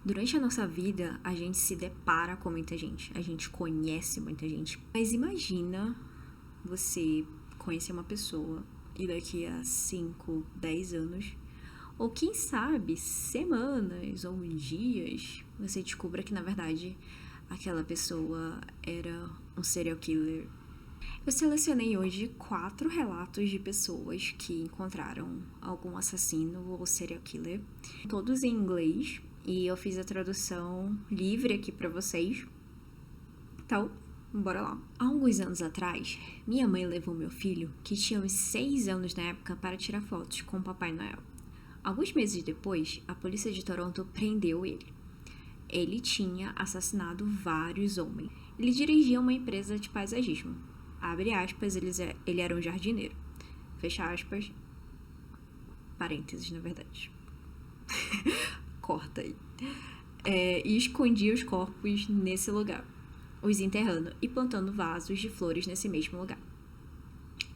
Durante a nossa vida, a gente se depara com muita gente, a gente conhece muita gente. Mas imagina você conhecer uma pessoa e daqui a 5, 10 anos, ou quem sabe semanas ou dias, você descubra que na verdade aquela pessoa era um serial killer. Eu selecionei hoje 4 relatos de pessoas que encontraram algum assassino ou serial killer, todos em inglês, e eu fiz a tradução livre aqui pra vocês. Então, bora lá. Há alguns anos atrás, minha mãe levou meu filho, que tinha uns 6 anos na época, para tirar fotos com o Papai Noel. Alguns meses depois, a polícia de Toronto prendeu ele. Ele tinha assassinado vários homens. Ele dirigia uma empresa de paisagismo. Abre aspas, ele era um jardineiro. Fecha aspas. Parênteses, na verdade. Corta aí. E escondia os corpos nesse lugar, os enterrando e plantando vasos de flores nesse mesmo lugar.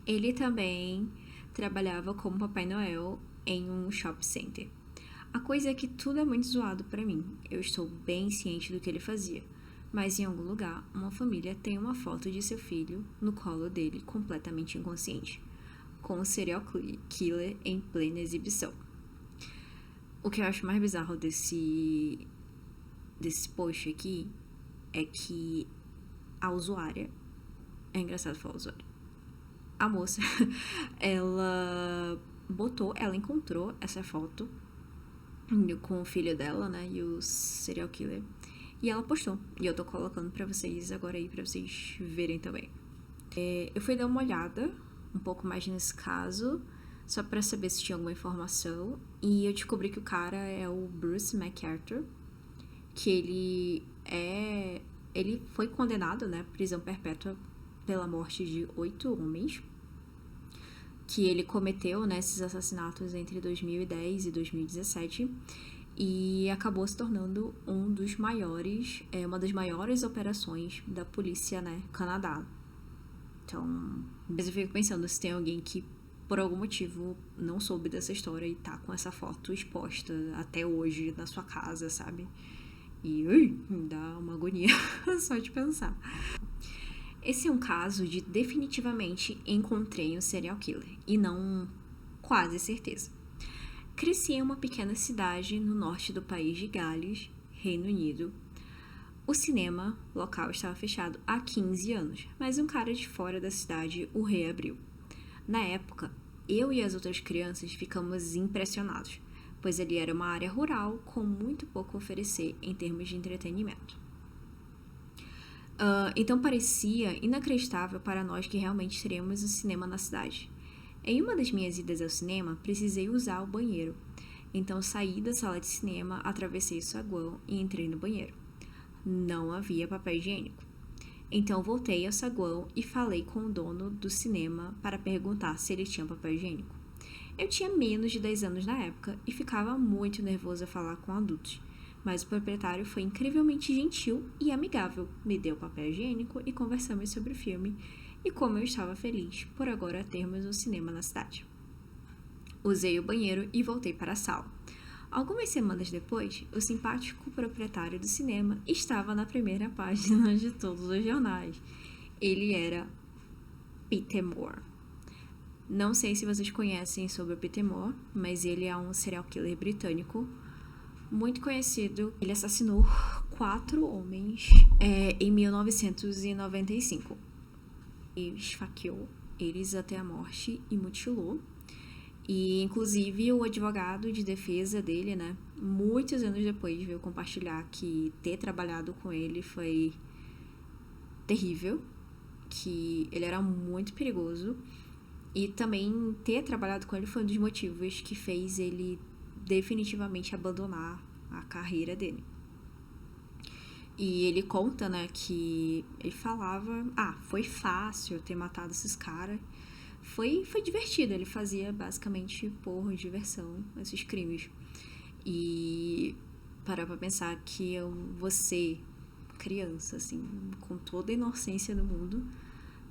Ele também trabalhava como Papai Noel em um shopping center. A coisa é que tudo é muito zoado pra mim. Eu estou bem ciente do que ele fazia. Mas em algum lugar, uma família tem uma foto de seu filho no colo dele, completamente inconsciente, com um serial killer em plena exibição. O que eu acho mais bizarro desse post aqui é que a usuária... É engraçado falar usuária. A moça, ela encontrou essa foto com o filho dela, né, e o serial killer, e ela postou, e eu tô colocando pra vocês agora aí, pra vocês verem também. Eu fui dar uma olhada um pouco mais nesse caso, só pra saber se tinha alguma informação, e eu descobri que o cara é o Bruce McArthur, que ele foi condenado, né, prisão perpétua pela morte de 8 homens, que ele cometeu, né, esses assassinatos entre 2010 e 2017, e acabou se tornando uma das maiores operações da polícia, né, Canadá. Então, eu fico pensando se tem alguém que por algum motivo não soube dessa história e tá com essa foto exposta até hoje na sua casa, sabe? E me dá uma agonia só de pensar. Esse é um caso de definitivamente encontrei um serial killer, e não quase certeza. Cresci em uma pequena cidade no norte do país de Gales, Reino Unido. O cinema local estava fechado há 15 anos, mas um cara de fora da cidade o reabriu. Na época, eu e as outras crianças ficamos impressionados, pois ali era uma área rural com muito pouco a oferecer em termos de entretenimento. Então parecia inacreditável para nós que realmente teríamos um cinema na cidade. Em uma das minhas idas ao cinema, precisei usar o banheiro. Então saí da sala de cinema, atravessei o saguão e entrei no banheiro. Não havia papel higiênico. Então voltei ao saguão e falei com o dono do cinema para perguntar se ele tinha papel higiênico. Eu tinha menos de 10 anos na época e ficava muito nervosa a falar com adultos. Mas o proprietário foi incrivelmente gentil e amigável, me deu papel higiênico e conversamos sobre o filme e como eu estava feliz por agora termos um cinema na cidade. Usei o banheiro e voltei para a sala. Algumas semanas depois, o simpático proprietário do cinema estava na primeira página de todos os jornais. Ele era Peter Moore. Não sei se vocês conhecem sobre o Peter Moore, mas ele é um serial killer britânico muito conhecido. Ele assassinou 4 homens em 1995. Ele esfaqueou eles até a morte e mutilou. E, inclusive, o advogado de defesa dele, né, muitos anos depois, veio compartilhar que ter trabalhado com ele foi terrível, que ele era muito perigoso, e também ter trabalhado com ele foi um dos motivos que fez ele definitivamente abandonar a carreira dele. E ele conta, né, que ele falava, foi fácil ter matado esses caras, foi divertido, ele fazia basicamente por diversão esses crimes. E parar pra pensar que você, criança, assim, com toda a inocência do mundo,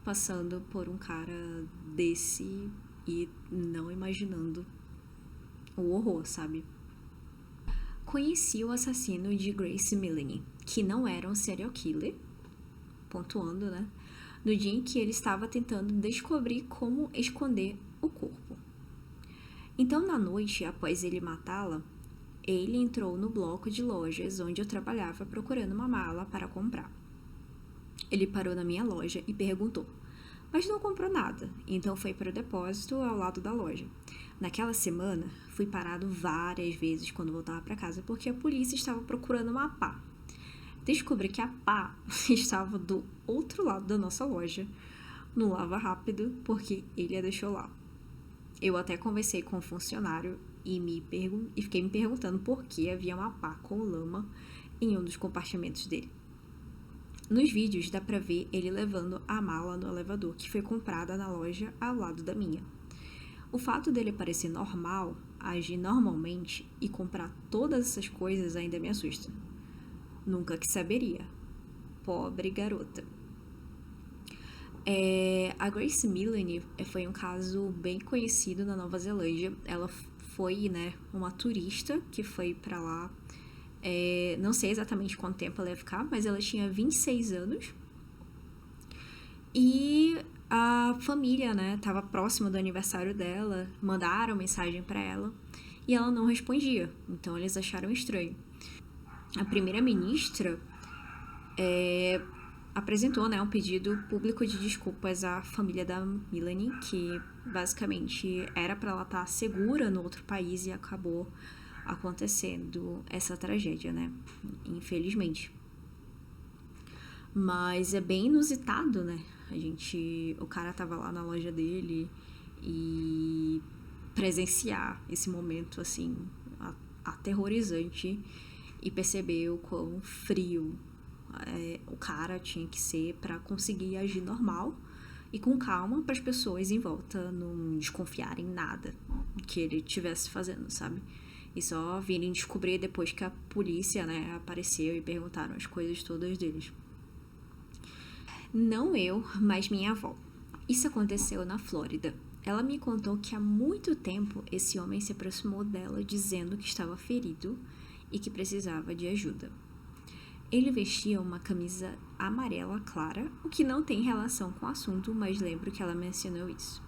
passando por um cara desse e não imaginando o horror, sabe? conhecia o assassino de Grace Millane, que não era um serial killer, pontuando, né? No dia em que ele estava tentando descobrir como esconder o corpo. Então, na noite, após ele matá-la, ele entrou no bloco de lojas onde eu trabalhava procurando uma mala para comprar. Ele parou na minha loja e perguntou, mas não comprou nada, então foi para o depósito ao lado da loja. Naquela semana, fui parado várias vezes quando voltava para casa porque a polícia estava procurando uma pá. Descobri que a pá estava do outro lado da nossa loja, no lava rápido, porque ele a deixou lá. Eu até conversei com o funcionário e fiquei me perguntando por que havia uma pá com lama em um dos compartimentos dele. Nos vídeos dá pra ver ele levando a mala no elevador, que foi comprada na loja ao lado da minha. O fato dele parecer normal, agir normalmente e comprar todas essas coisas ainda me assusta. Nunca que saberia. Pobre garota. A Grace Millane foi um caso bem conhecido na Nova Zelândia. Ela foi, uma turista que foi pra lá. Não sei exatamente quanto tempo ela ia ficar, mas ela tinha 26 anos. E a família, tava próximo do aniversário dela, mandaram mensagem pra ela e ela não respondia. Então eles acharam estranho. A primeira-ministra apresentou, um pedido público de desculpas à família da Millane, que basicamente era para ela estar segura no outro país e acabou acontecendo essa tragédia, infelizmente. Mas é bem inusitado, o cara tava lá na loja dele e presenciar esse momento, assim, aterrorizante e perceber o quão frio o cara tinha que ser para conseguir agir normal e com calma para as pessoas em volta não desconfiarem nada que ele estivesse fazendo, sabe? E só virem descobrir depois que a polícia, apareceu e perguntaram as coisas todas deles. Não eu, mas minha avó. Isso aconteceu na Flórida. Ela me contou que há muito tempo esse homem se aproximou dela dizendo que estava ferido e que precisava de ajuda. Ele vestia uma camisa amarela clara, o que não tem relação com o assunto, mas lembro que ela mencionou isso.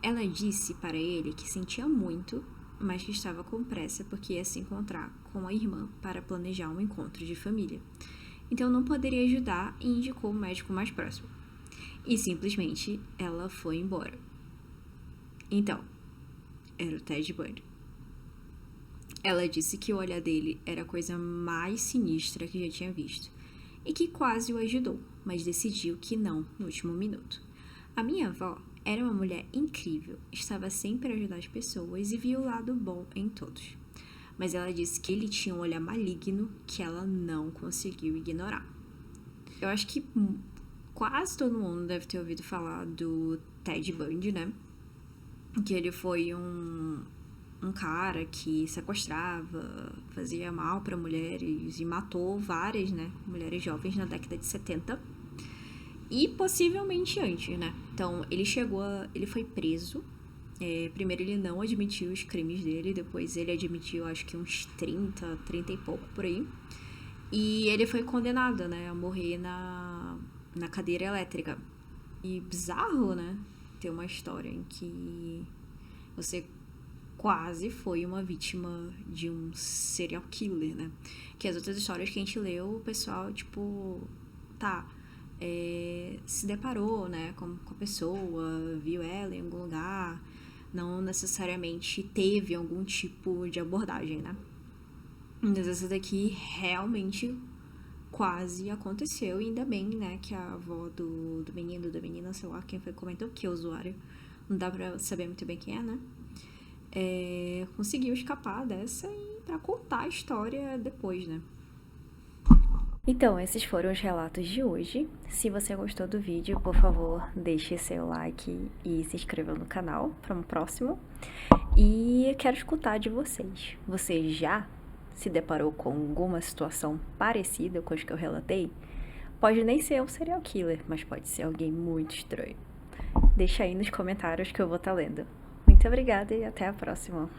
Ela disse para ele que sentia muito, mas que estava com pressa porque ia se encontrar com a irmã para planejar um encontro de família. Então não poderia ajudar e indicou o médico mais próximo. E simplesmente ela foi embora. Então, era o Ted Bundy. Ela disse que o olhar dele era a coisa mais sinistra que já tinha visto e que quase o ajudou, mas decidiu que não no último minuto. A minha avó era uma mulher incrível, estava sempre a ajudar as pessoas e via o lado bom em todos. Mas ela disse que ele tinha um olhar maligno que ela não conseguiu ignorar. Eu acho que quase todo mundo deve ter ouvido falar do Ted Bundy, Que ele foi um cara que sequestrava, fazia mal para mulheres e matou várias, mulheres jovens na década de 70 e possivelmente antes, Então, ele foi preso. Primeiro ele não admitiu os crimes dele, depois ele admitiu acho que uns 30 e pouco por aí. E ele foi condenado, a morrer na cadeira elétrica. E bizarro, ter uma história em que você quase foi uma vítima de um serial killer, Que as outras histórias que a gente leu, o pessoal, se deparou, com a pessoa, viu ela em algum lugar, não necessariamente teve algum tipo de abordagem, Mas essa daqui realmente quase aconteceu, e ainda bem, que a avó do menino, da menina, sei lá quem foi que comentou, porque o usuário não dá pra saber muito bem quem conseguiu escapar dessa e pra contar a história depois, Então, esses foram os relatos de hoje. Se você gostou do vídeo, por favor, deixe seu like e se inscreva no canal para um próximo. E eu quero escutar de vocês. Você já se deparou com alguma situação parecida com as que eu relatei? Pode nem ser um serial killer, mas pode ser alguém muito estranho. Deixa aí nos comentários que eu vou estar lendo. Muito obrigada e até a próxima.